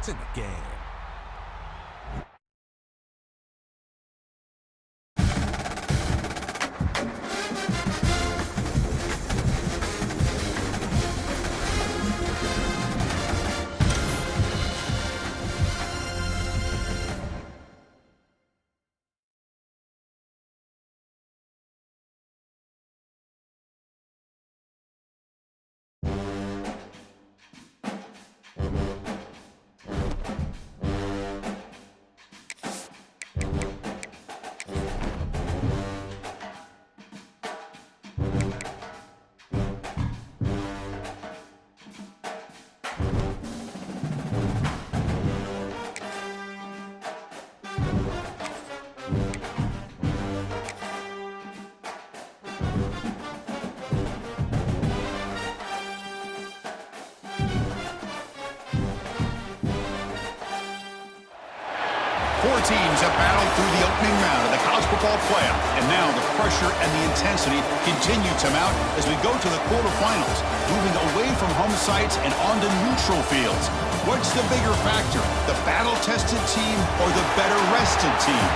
points in the game. Four teams have battled through the opening round of the college football playoff, and now the pressure and the intensity continue to mount as we go to the quarterfinals, moving away from home sites and onto neutral fields. What's the bigger factor, the battle-tested team or the better-rested team?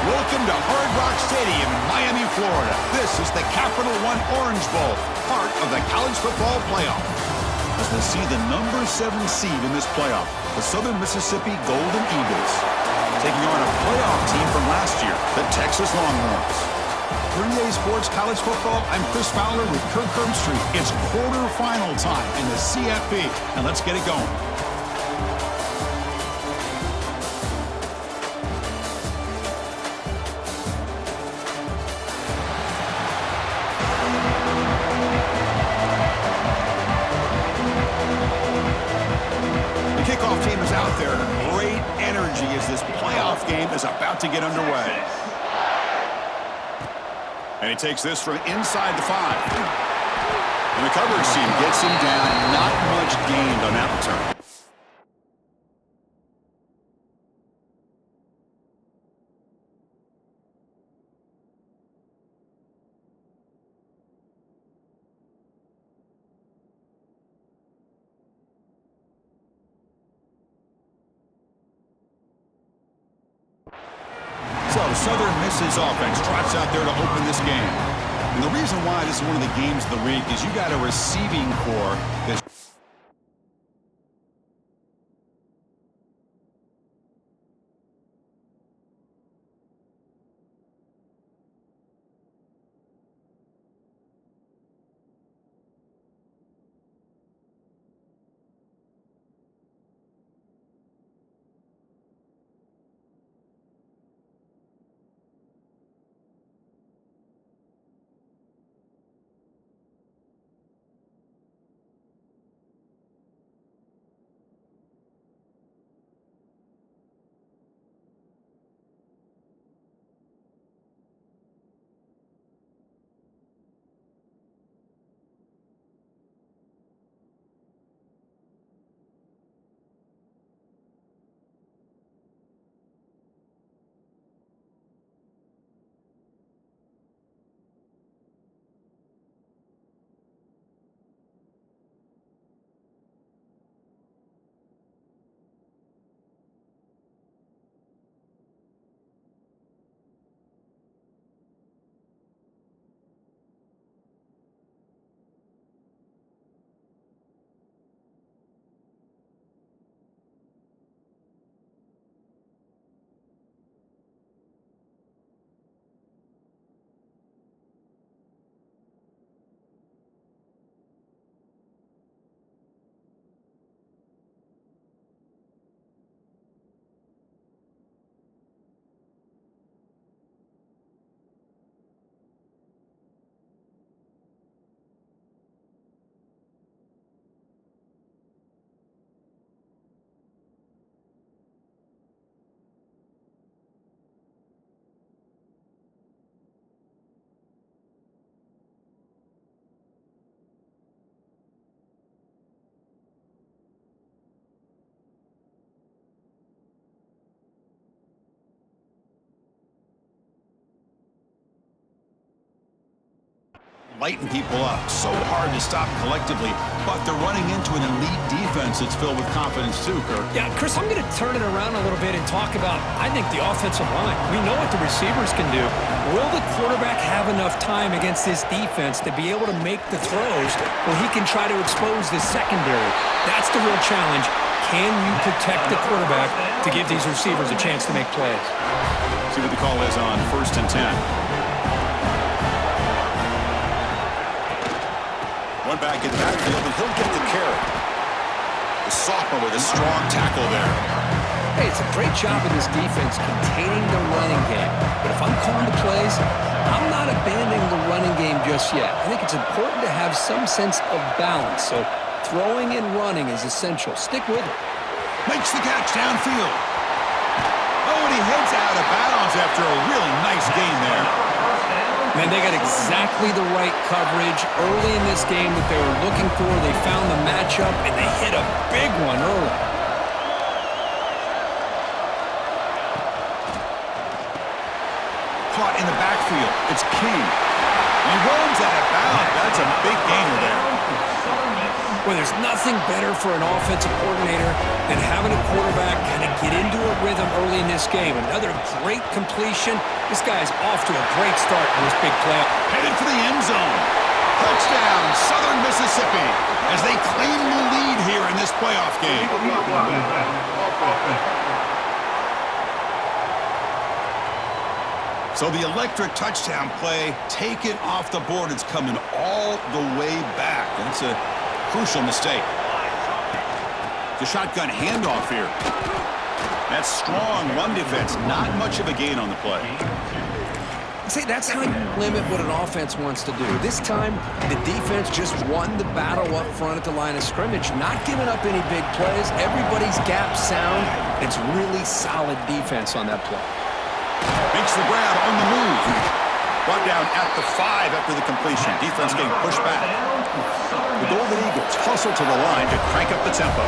Welcome to Hard Rock Stadium in Miami, Florida. This is the Capital One Orange Bowl, part of the college football playoff. As we see the number 7 seed in this playoff, the Southern Mississippi Golden Eagles, taking on a playoff team from last year, the Texas Longhorns. For EA Sports College Football, I'm Chris Fowler with Kirk Herbstreit. It's quarterfinal time in the CFP, and let's get it going. Kickoff team is out there. Great energy as this playoff game is about to get underway. And he takes this from inside the 5. And the coverage team gets him down. Not much gained on that return. So Southern Miss's offense trots out there to open this game. And the reason why this is one of the games of the week is you got a receiving core that's lighting people up. So hard to stop collectively, but they're running into an elite defense that's filled with confidence too, Kirk. Yeah, Chris, I'm going to turn it around a little bit and talk about, I think, the offensive line. We know what the receivers can do. Will the quarterback have enough time against this defense to be able to make the throws where he can try to expose this secondary? That's the real challenge. Can you protect the quarterback to give these receivers a chance to make plays? See what the call is on 1st and 10. One back in the backfield, and he'll get the carry. The sophomore with a strong tackle there. Hey, it's a great job of this defense containing the running game. But if I'm calling the plays, I'm not abandoning the running game just yet. I think it's important to have some sense of balance. So throwing and running is essential. Stick with it. Makes the catch downfield. Oh, and he heads out of bounds after a really nice gain there. Man, they got exactly the right coverage early in this game that they were looking for. They found the matchup, and they hit a big one early. Caught in the backfield. It's King. He runs out of bounds. That's a big gainer there. Well, there's nothing better for an offensive coordinator than having a quarterback kind of get into a rhythm early in this game. Another great completion. This guy's off to a great start in this big play. Headed for the end zone. Touchdown, Southern Mississippi, as they claim the lead here in this playoff game. So the electric touchdown play taken off the board. It's coming all the way back. That's a crucial mistake. The shotgun handoff here. That's strong run defense. Not much of a gain on the play. See, that's how you limit what an offense wants to do. This time, the defense just won the battle up front at the line of scrimmage, not giving up any big plays. Everybody's gap sound. It's really solid defense on that play. Makes the grab on the move. Brought down at the 5 after the completion. Defense getting pushed back. The Golden Eagles hustle to the line to crank up the tempo.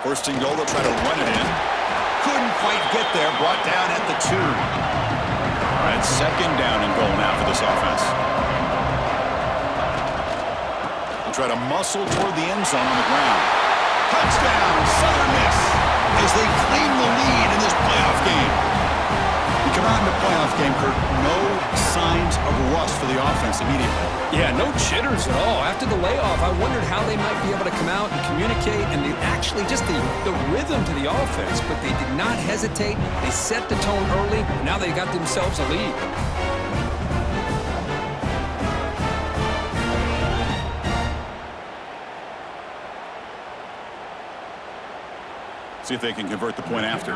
First and goal, they'll try to run it in. Couldn't quite get there. Brought down at the 2. All right, 2nd down and goal now for this offense. They'll try to muscle toward the end zone on the ground. Touchdown, Southern Miss, as they claim the lead in this playoff game. We come out in the playoff game, Kirk, no signs of rust for the offense immediately. Yeah, no jitters at all. After the layoff, I wondered how they might be able to come out and communicate and actually just the rhythm to the offense, but they did not hesitate. They set the tone early. Now they got themselves a lead. See if they can convert the point after.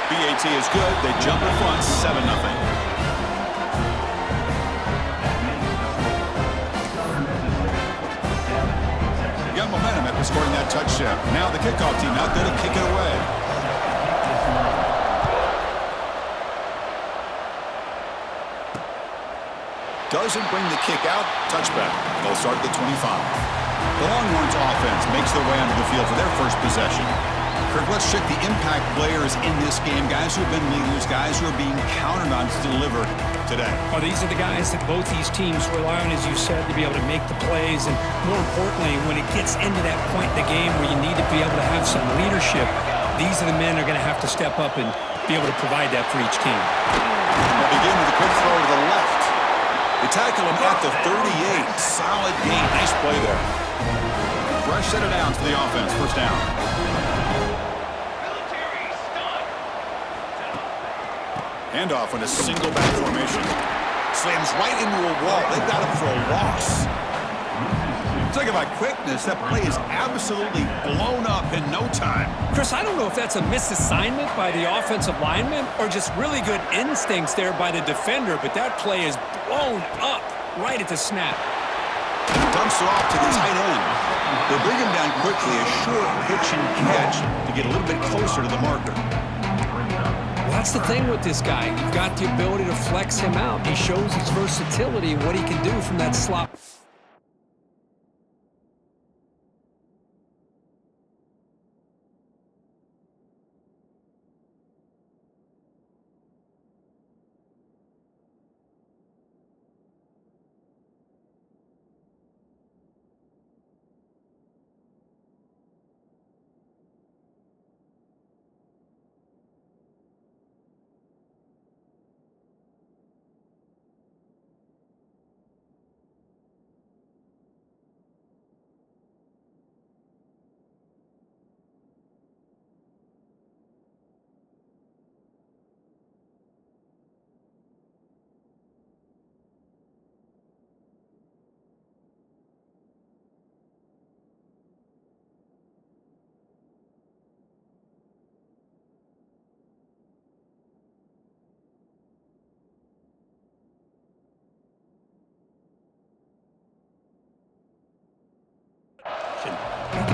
BAT is good. They jump in front, 7-0. Got momentum after scoring that touchdown. Now the kickoff team out there to kick it away. Doesn't bring the kick out. Touchback. They'll start at the 25. The Longhorns offense makes their way onto the field for their first possession. Kirk, let's check the impact players in this game. Guys who have been leaders, guys who are being counted on to deliver today. Oh, these are the guys that both these teams rely on, as you said, to be able to make the plays. And more importantly, when it gets into that point in the game where you need to be able to have some leadership, these are the men that are going to have to step up and be able to provide that for each team. They'll begin with a quick throw to the left. They tackle him at the 38. Solid gain. Nice play there. Fresh set of downs for the offense. First down. Handoff on a single back formation. Slams right into a wall. They got him for a loss. Talk about quickness. That play is absolutely blown up in no time. Chris, I don't know if that's a misassignment by the offensive lineman or just really good instincts there by the defender, but that play is blown up right at the snap. Dumps it off to the tight end. They bring him down quickly, a short pitch and catch to get a little bit closer to the marker. Well, that's the thing with this guy. You've got the ability to flex him out. He shows his versatility and what he can do from that slot.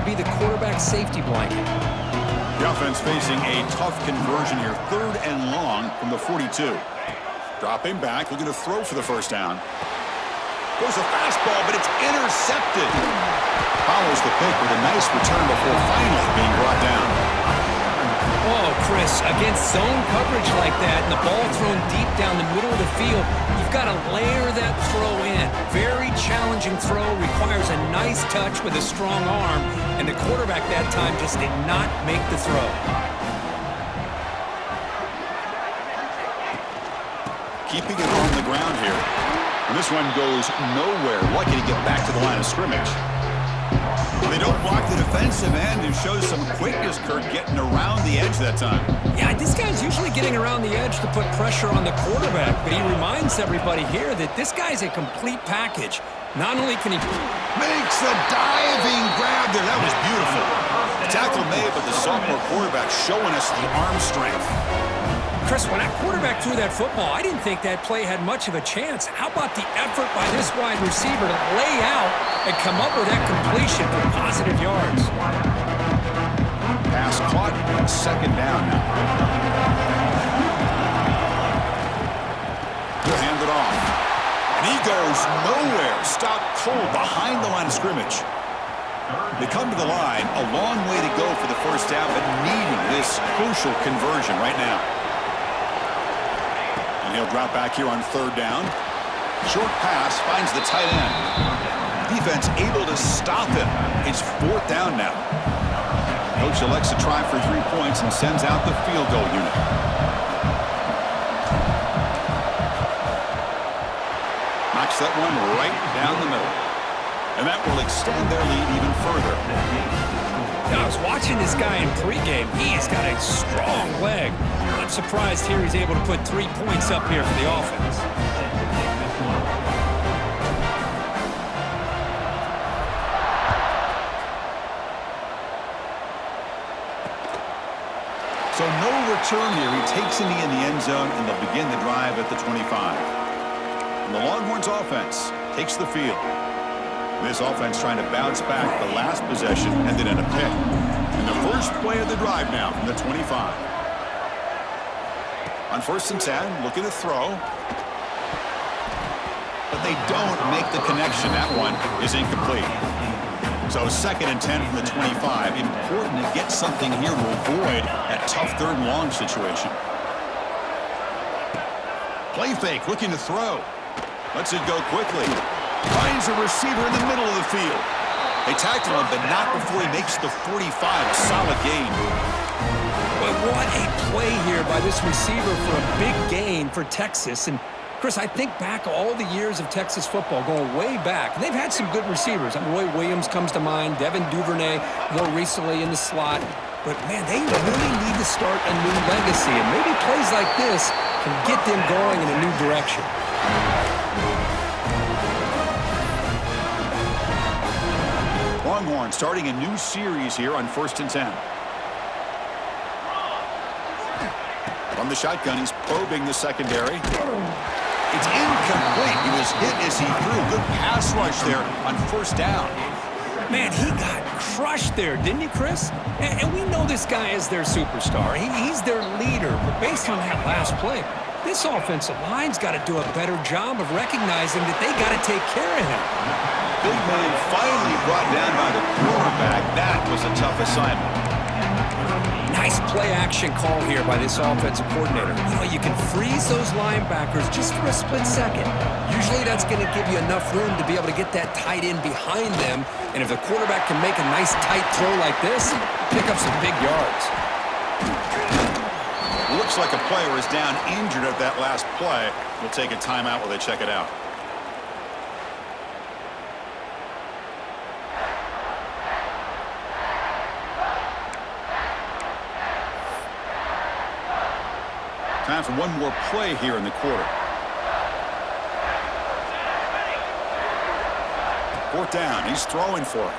be the quarterback's safety blanket. The offense facing a tough conversion here. 3rd and long from the 42. Dropping back, looking to throw for the first down. Goes a fastball, but it's intercepted. Follows the pick with a nice return before finally being brought down. Oh, Chris, against zone coverage like that and the ball thrown deep down the middle of the field, you've got to layer that throw in. Very challenging throw, requires a nice touch with a strong arm, and the quarterback that time just did not make the throw. Keeping it on the ground here. And this one goes nowhere. Lucky to get back to the line of scrimmage. They don't block the defensive end and shows some quickness, Kurt, getting around the edge that time. Yeah, this guy's usually getting around the edge to put pressure on the quarterback, but he reminds everybody here that this guy's a complete package. Not only can he... Makes a diving grab there. That was beautiful. The tackle made, but the sophomore quarterback showing us the arm strength. Chris, when that quarterback threw that football, I didn't think that play had much of a chance. How about the effort by this wide receiver to lay out and come up with that completion for positive yards? Pass caught, 2nd down now. Hand it off. And he goes nowhere. Stopped cold behind the line of scrimmage. They come to the line, a long way to go for the first down, but needing this crucial conversion right now. And he'll drop back here on 3rd down. Short pass finds the tight end. Defense able to stop him. It's 4th down now. Coach elects to try for 3 points and sends out the field goal unit. Knocks that one right down the middle. And that will extend their lead even further. I was watching this guy in pregame. He's got a strong leg. I'm surprised here he's able to put 3 points up here for the offense. So no return here. He takes in the end zone, and they'll begin the drive at the 25. And the Longhorns offense takes the field. This offense trying to bounce back. The last possession ended in a pick. And the first play of the drive now from the 25. On 1st and 10, looking to throw. But they don't make the connection. That one is incomplete. So 2nd and 10 from the 25. Important to get something here to avoid that tough 3rd and long situation. Play fake, looking to throw. Lets it go quickly. Finds a receiver in the middle of the field. They tackle him, but not before he makes the 45. A solid gain. But what a play here by this receiver for a big gain for Texas. And Chris, I think back all the years of Texas football, going way back. And they've had some good receivers. Roy Williams comes to mind, Devin Duvernay more recently in the slot. But, man, they really need to start a new legacy. And maybe plays like this can get them going in a new direction. Longhorn starting a new series here on 1st and 10. From the shotgun, he's probing the secondary. It's incomplete. He was hit as he threw. Good pass rush there on 1st down. Man, he got crushed there, didn't he, Chris? And we know this guy is their superstar. He's their leader. But based on that last play, this offensive line's got to do a better job of recognizing that they got to take care of him. Big man finally brought down by the quarterback. That was a tough assignment. Nice play-action call here by this offensive coordinator. You can freeze those linebackers just for a split second. Usually that's going to give you enough room to be able to get that tight end behind them. And if the quarterback can make a nice tight throw like this, pick up some big yards. Looks like a player is down injured at that last play. We'll take a timeout while they check it out. Time for one more play here in the quarter. 4th down. He's throwing for it.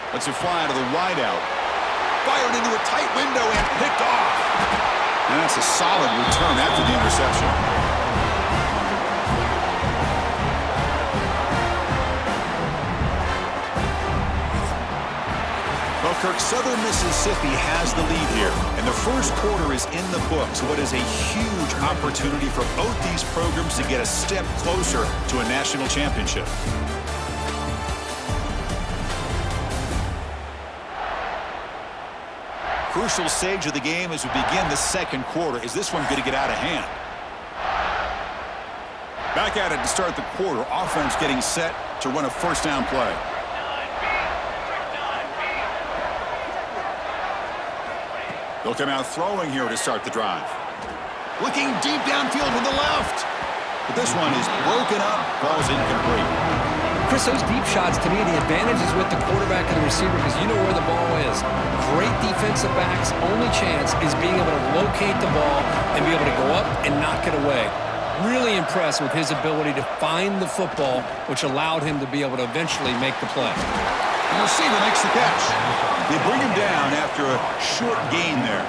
Lets it fly to the wideout. Fired into a tight window and picked off. And that's a solid return after the interception. Well, Kirk, Southern Mississippi has the lead here, and the first quarter is in the books. What is a huge opportunity for both these programs to get a step closer to a national championship. Crucial stage of the game as we begin the second quarter. Is this one going to get out of hand? Back at it to start the quarter. Offense getting set to run a first down play. They'll come out throwing here to start the drive. Looking deep downfield to the left. But this one is broken up. Ball's incomplete. Chris, those deep shots, to me, the advantage is with the quarterback and the receiver because you know where the ball is. Great defensive backs' only chance is being able to locate the ball and be able to go up and knock it away. Really impressed with his ability to find the football, which allowed him to be able to eventually make the play. The receiver makes the catch. They bring him down after a short gain there.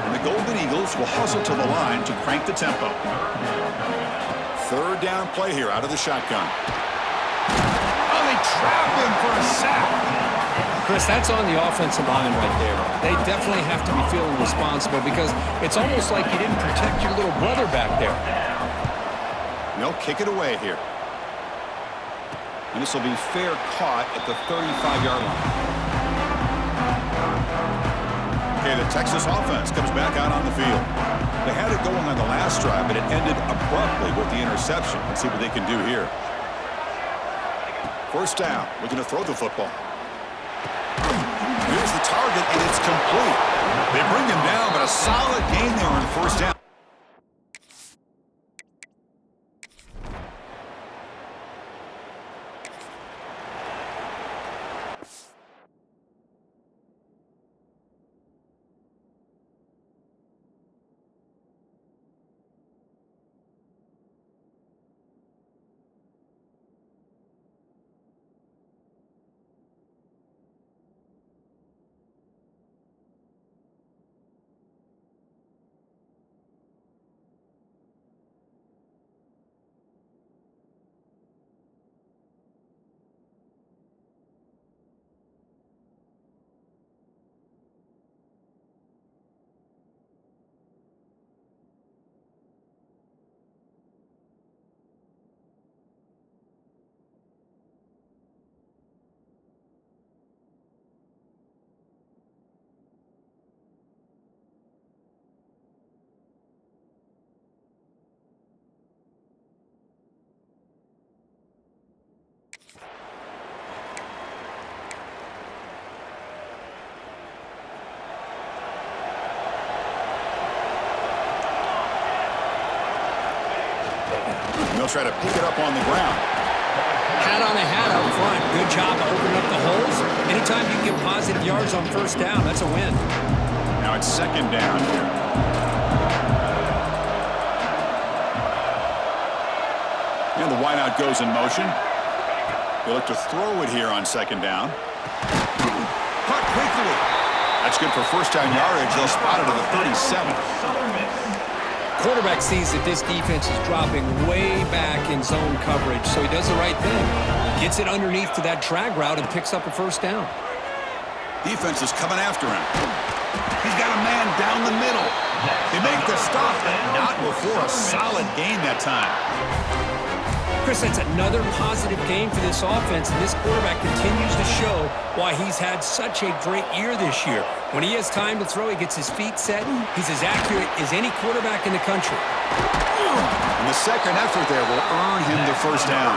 And the Golden Eagles will hustle to the line to crank the tempo. Third down play here out of the shotgun. Oh, they trap him for a sack. Chris, that's on the offensive line right there. They definitely have to be feeling responsible because it's almost like you didn't protect your little brother back there. They'll kick it away here. And this will be fair caught at the 35-yard line. Okay, the Texas offense comes back out on the field. They had it going on the last drive, but it ended abruptly with the interception. Let's see what they can do here. First down, looking to throw the football. Here's the target, and it's complete. They bring him down, but a solid gain there on first down. They'll try to pick it up on the ground. Hat on a hat up front. Good job of opening up the holes. Anytime you get positive yards on first down, that's a win. Now it's second down here. And the wideout goes in motion. They look to throw it here on second down. Caught quickly. That's good for first down yardage. They'll spot it at the 37. Quarterback sees that this defense is dropping way back in zone coverage, so he does the right thing. Gets it underneath to that drag route and picks up a first down. Defense is coming after him. He's got a man down the middle. They make the stop, but not before a solid gain that time. Chris, that's another positive game for this offense, and this quarterback continues to show why he's had such a great year this year. When he has time to throw, he gets his feet set. He's as accurate as any quarterback in the country. And the second effort there will earn him the first down.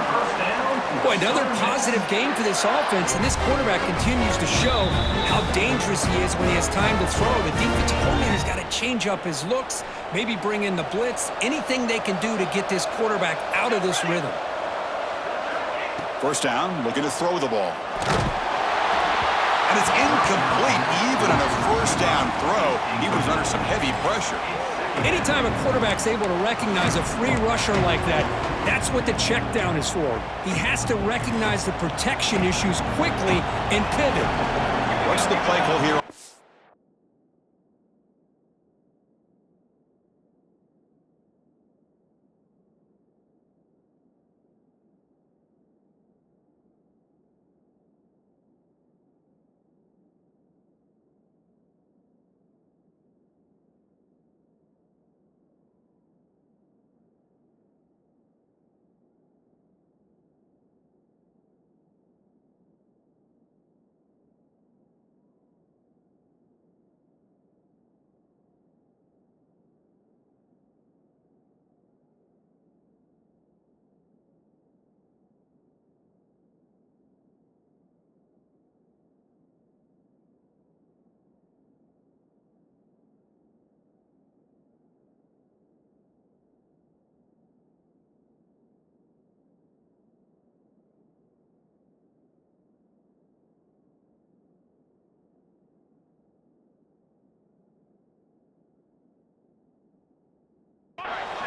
Boy, another positive game for this offense, and this quarterback continues to show how dangerous he is when he has time to throw. The defensive coordinator's got to change up his looks, maybe bring in the blitz, anything they can do to get this quarterback out of this rhythm. First down, looking to throw the ball. And it's incomplete. Even on a first down throw, he was under some heavy pressure. Anytime a quarterback's able to recognize a free rusher like that, that's what the check down is for. He has to recognize the protection issues quickly and pivot. What's the play call here?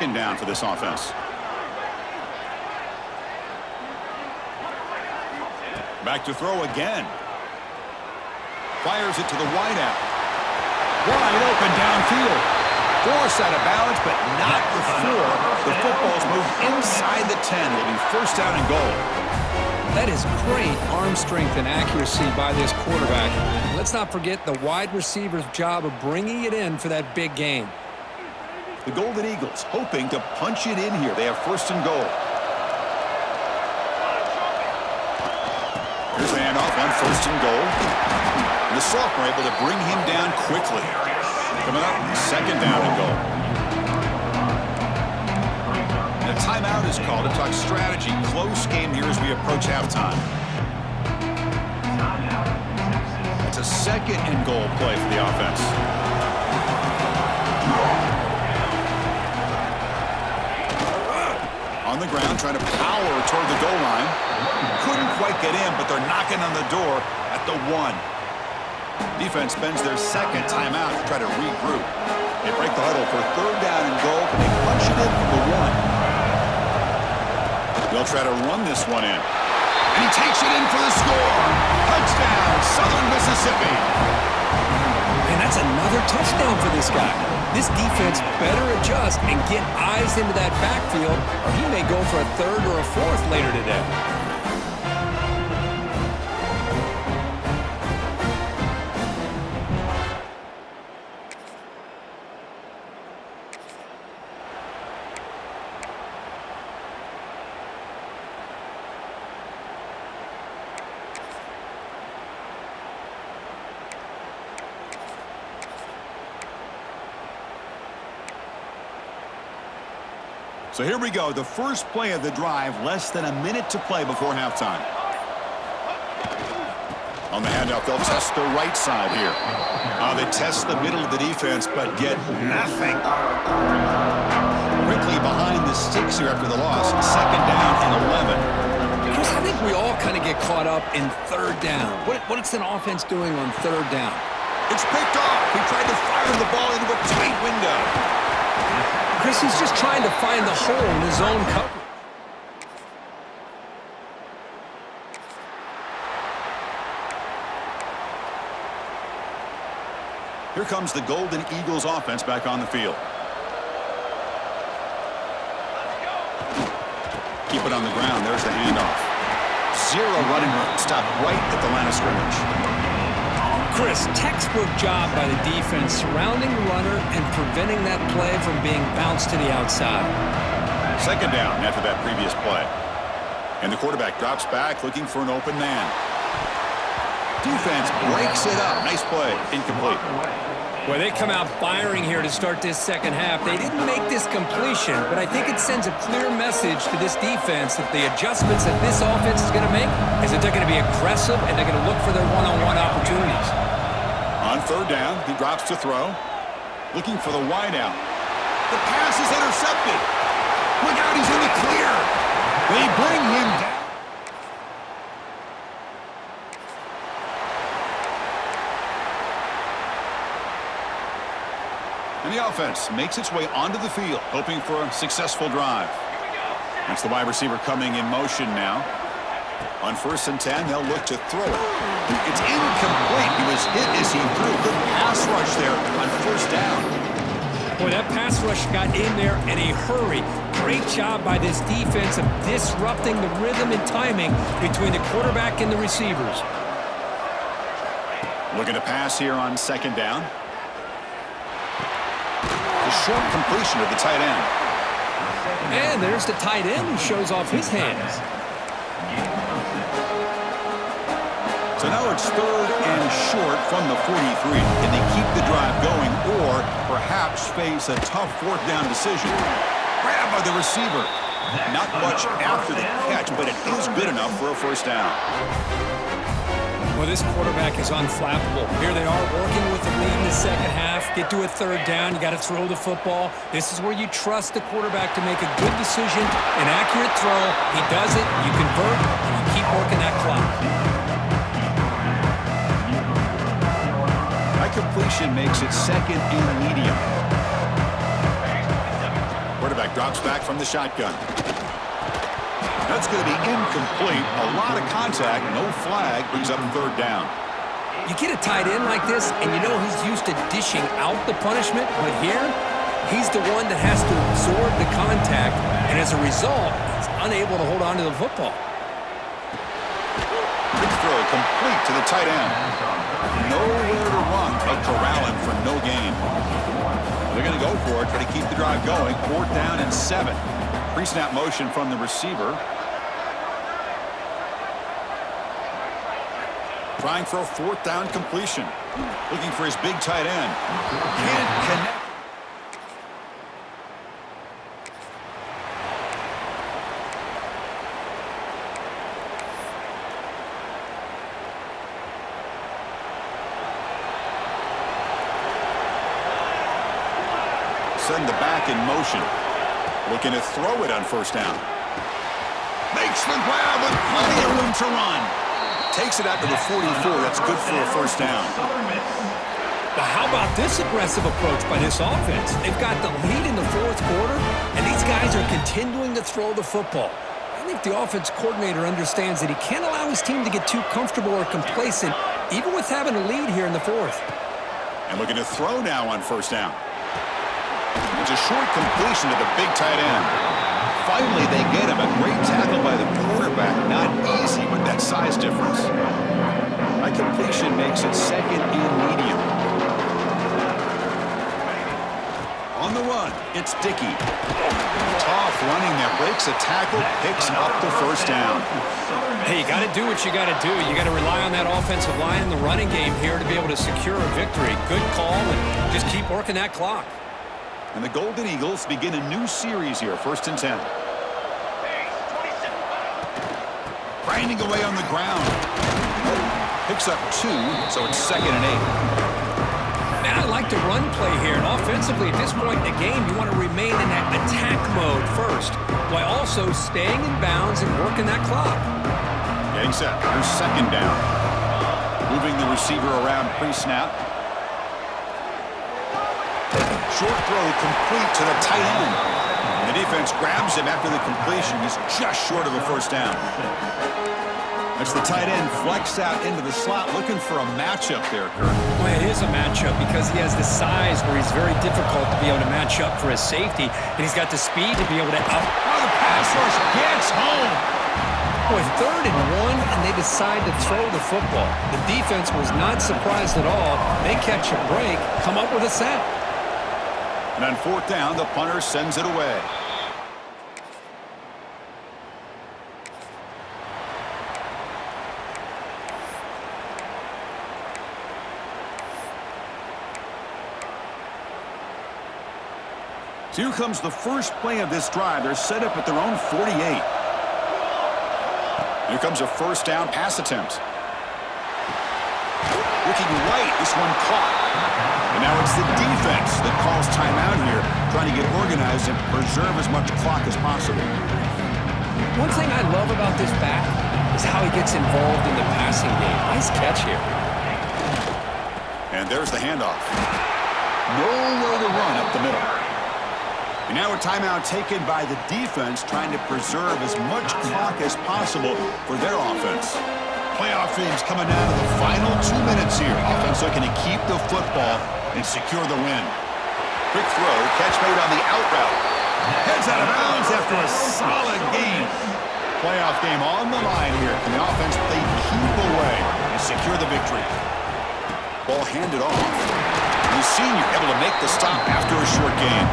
second down for this offense. Back to throw again. Fires it to the wideout. Wide open downfield. Forced out of bounds, but not before the football's moved inside the 10. It'll be first down and goal. That is great arm strength and accuracy by this quarterback. Let's not forget the wide receiver's job of bringing it in for that big game. The Golden Eagles hoping to punch it in here. They have first and goal. Here's the handoff on first and goal. And the sophomore able to bring him down quickly. Coming up, second down and goal. And a timeout is called to talk strategy. Close game here as we approach halftime. It's a second and goal play for the offense. On the ground, trying to power toward the goal line. Couldn't quite get in, but they're knocking on the door at the 1. Defense spends their second timeout to try to regroup. They break the huddle for third down and goal. They punch it in from the 1. They'll try to run this one in. And he takes it in for the score. Touchdown, Southern Mississippi. And that's another touchdown for this guy. This defense better adjust and get eyes into that backfield, or he may go for a third or a fourth later today. So here we go, the first play of the drive, less than a minute to play before halftime. On the handoff, they'll test the right side here. They test the middle of the defense, but get nothing. Quickly behind the sticks here after the loss, second down and 11. Chris, I think we all kind of get caught up in third down. What's an offense doing on third down? It's picked off. He tried to fire the ball into a tight window. Chris, he's just trying to find the hole in his own coverage. Here comes the Golden Eagles offense back on the field. Keep it on the ground. There's the handoff. Zero running room. Stop right at the line of scrimmage. Chris, textbook job by the defense surrounding the runner and preventing that play from being bounced to the outside. Second down after that previous play. And the quarterback drops back looking for an open man. Defense breaks it up. Nice play. Incomplete. Well, they come out firing here to start this second half. They didn't make this completion, but I think it sends a clear message to this defense that the adjustments that this offense is going to make is that they're going to be aggressive and they're going to look for their one-on-one opportunities. On third down, he drops to throw. Looking for the wideout. The pass is intercepted. Look out, he's in the clear. They bring him down. And the offense makes its way onto the field, hoping for a successful drive. That's the wide receiver coming in motion now. On first and 10, they'll look to throw it. It's incomplete. He was hit as he threw. Good pass rush there on first down. Boy, that pass rush got in there in a hurry. Great job by this defense of disrupting the rhythm and timing between the quarterback and the receivers. Looking to pass here on second down. A short completion of the tight end. And there's the tight end who shows off his hands. So now it's third and short from the 43. Can they keep the drive going or perhaps face a tough fourth down decision? Grabbed by the receiver. Not much after the catch, but it is good enough for a first down. Well, this quarterback is unflappable. Here they are working with the lead in the second half. Get to a third down. You got to throw the football. This is where you trust the quarterback to make a good decision, an accurate throw. He does it. You convert, and you keep working that clock. That completion makes it second and medium. Quarterback Drops back from the shotgun. That's going to be incomplete. A lot of contact, no flag, brings up third down. You get a tight end like this, and you know he's used to dishing out the punishment, but here, he's the one that has to absorb the contact, and as a result, he's unable to hold on to the football. Quick throw complete to the tight end. Nowhere to run, but corralling for no gain. They're going to go for it, try to keep the drive going. 4th down and 7. Pre-snap motion from the receiver. Trying for a 4th down completion. Looking for his big tight end. Can't connect. Send the back in motion. Looking to throw it on 1st down. Makes the grab with plenty of room to run. Takes it out to the 44. That's good for a 1st down. But how about this aggressive approach by this offense? They've got the lead in the 4th quarter, and these guys are continuing to throw the football. I think the offense coordinator understands that he can't allow his team to get too comfortable or complacent, even with having a lead here in the 4th. And looking to throw now on 1st down. It's a short completion to the big tight end. Finally, they get him. A great tackle by the quarterback. Not easy with that size difference. That completion makes it 2nd and medium. On the run, it's Dickey. Tough running that breaks a tackle, picks up the 1st down. Hey, you got to do what you got to do. You got to rely on that offensive line in the running game here to be able to secure a victory. Good call, and just keep working that clock. And the Golden Eagles begin a new series here, 1st and 10. Grinding away on the ground. Picks up 2, so it's 2nd and 8. Man, I like the run play here. And offensively, at this point in the game, you want to remain in that attack mode first, while also staying in bounds and working that clock. Getting set. Here's 2nd down. Moving the receiver around pre-snap. Short throw complete to the tight end. The defense grabs him after the completion. He's just short of a 1st down. That's the tight end flexed out into the slot, looking for a matchup there, Kurt. Well, it is a matchup because he has the size where he's very difficult to be able to match up for his safety, and he's got the speed to be able to out. Oh, the pass rush gets home. Boy, 3rd and 1, and they decide to throw the football. The defense was not surprised at all. They catch a break, come up with a sack. And on 4th down, the punter sends it away. So here comes the first play of this drive. They're set up at their own 48. Here comes a 1st down pass attempt. Looking right, this one caught. And now it's the defense that calls timeout here, trying to get organized and preserve as much clock as possible. One thing I love about this back is how he gets involved in the passing game. Nice catch here. And there's the handoff. Nowhere to run up the middle. And now a timeout taken by the defense, trying to preserve as much clock as possible for their offense. Playoff teams coming down to the final 2 minutes here. Offense looking to keep the football and secure the win. Quick throw, catch made on the out route. Heads out of bounds after a solid game. Playoff game on the line here. Can the offense they keep away and secure the victory? Ball handed off. The senior able to make the stop after a short game.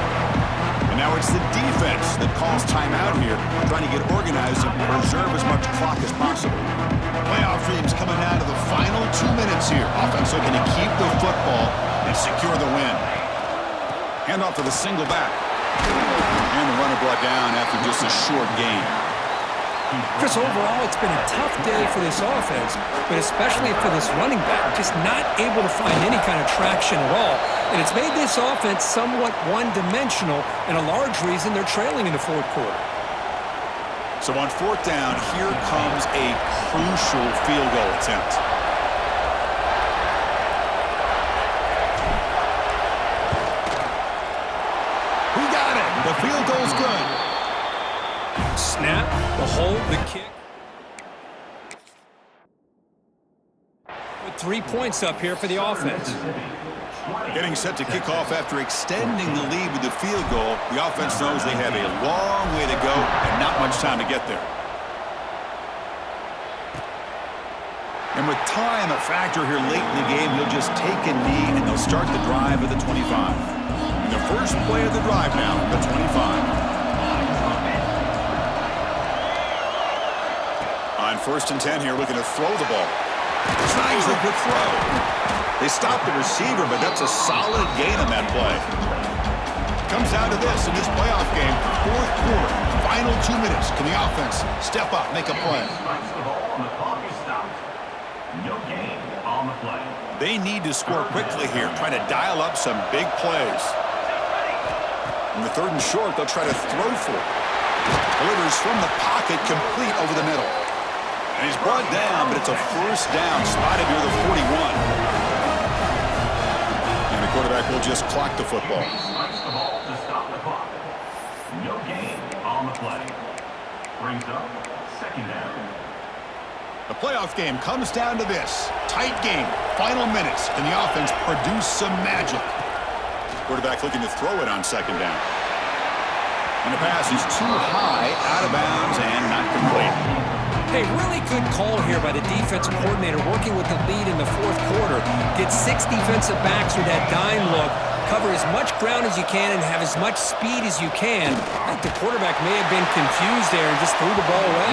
And now it's the defense that calls timeout here, trying to get organized and preserve as much clock as possible. Playoff teams coming down to the final 2 minutes here. Offense looking to keep the football and secure the win. Handoff to the single back. And the runner brought down after just a short gain. Chris, overall, it's been a tough day for this offense, but especially for this running back, just not able to find any kind of traction at all. And it's made this offense somewhat one-dimensional, and a large reason they're trailing in the 4th quarter. So on 4th down, here comes a crucial field goal attempt. He got it. The field goal's good. The hold, the kick. With 3 points up here for the offense. Getting set to kick off after extending the lead with the field goal. The offense knows they have a long way to go and not much time to get there. And with time a factor here late in the game, he'll just take a knee and they'll start the drive at the 25. And the first play of the drive now, the 25. On 1st and 10 here, looking to throw the ball. Tries a good throw. They stop the receiver, but that's a solid gain on that play. Comes down to this in this playoff game. 4th quarter, final 2 minutes. Can the offense step up, make a play? They need to score quickly here, trying to dial up some big plays. In the 3rd and short, they'll try to throw for it. Delivers from the pocket, complete over the middle. And he's brought down, but it's a 1st down, spotted near the 41. And the quarterback will just clock the football. No gain on the play. Brings up 2nd down. The playoff game comes down to this. Tight game, final minutes. Can the offense produce some magic? Quarterback looking to throw it on 2nd down. And the pass is too high, out of bounds, and not complete. Hey, really good call here by the defensive coordinator working with the lead in the 4th quarter. Get 6 defensive backs with that dime look. Cover as much ground as you can and have as much speed as you can. I think the quarterback may have been confused there and just threw the ball away.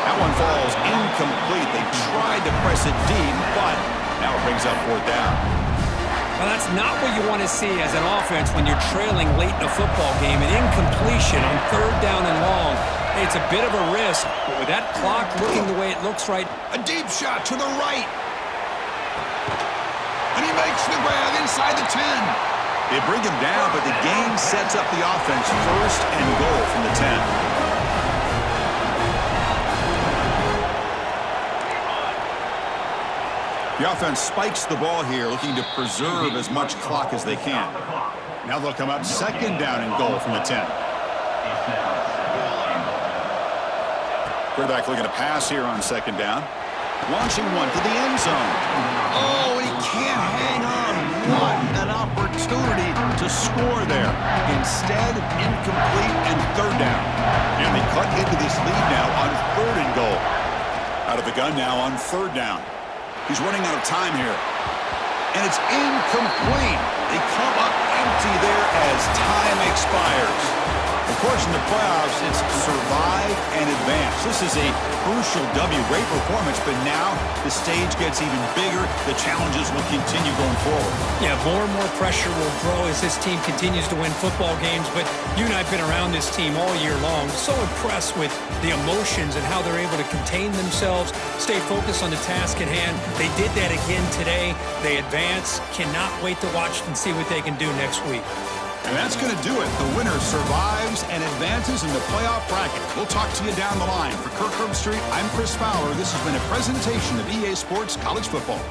That one falls incomplete. They tried to press it deep, but now it brings up 4th down. Well, that's not what you want to see as an offense when you're trailing late in a football game. An incompletion on 3rd down and long. It's a bit of a risk, but with that clock looking the way it looks right. A deep shot to the right. And he makes the grab inside the 10. They bring him down, but the game sets up the offense 1st and goal from the 10. The offense spikes the ball here, looking to preserve as much clock as they can. Now they'll come up 2nd down and goal from the 10. Quarterback looking to pass here on 2nd down. Launching one to the end zone. Oh, he can't hang on. What an opportunity to score there. Instead, incomplete and 3rd down. And they cut into this lead now on 3rd and goal. Out of the gun now on 3rd down. He's running out of time here. And it's incomplete. They come up empty there as time expires. Of course, in the playoffs, it's survive and advance. This is a crucial W. Great performance, but now the stage gets even bigger. The challenges will continue going forward. Yeah, more and more pressure will grow as this team continues to win football games, but you and I have been around this team all year long. So impressed with the emotions and how they're able to contain themselves, stay focused on the task at hand. They did that again today. They advance. Cannot wait to watch and see what they can do next week. And that's going to do it. The winner survives and advances in the playoff bracket. We'll talk to you down the line. For Kirk Herbstreit, I'm Chris Fowler. This has been a presentation of EA Sports College Football.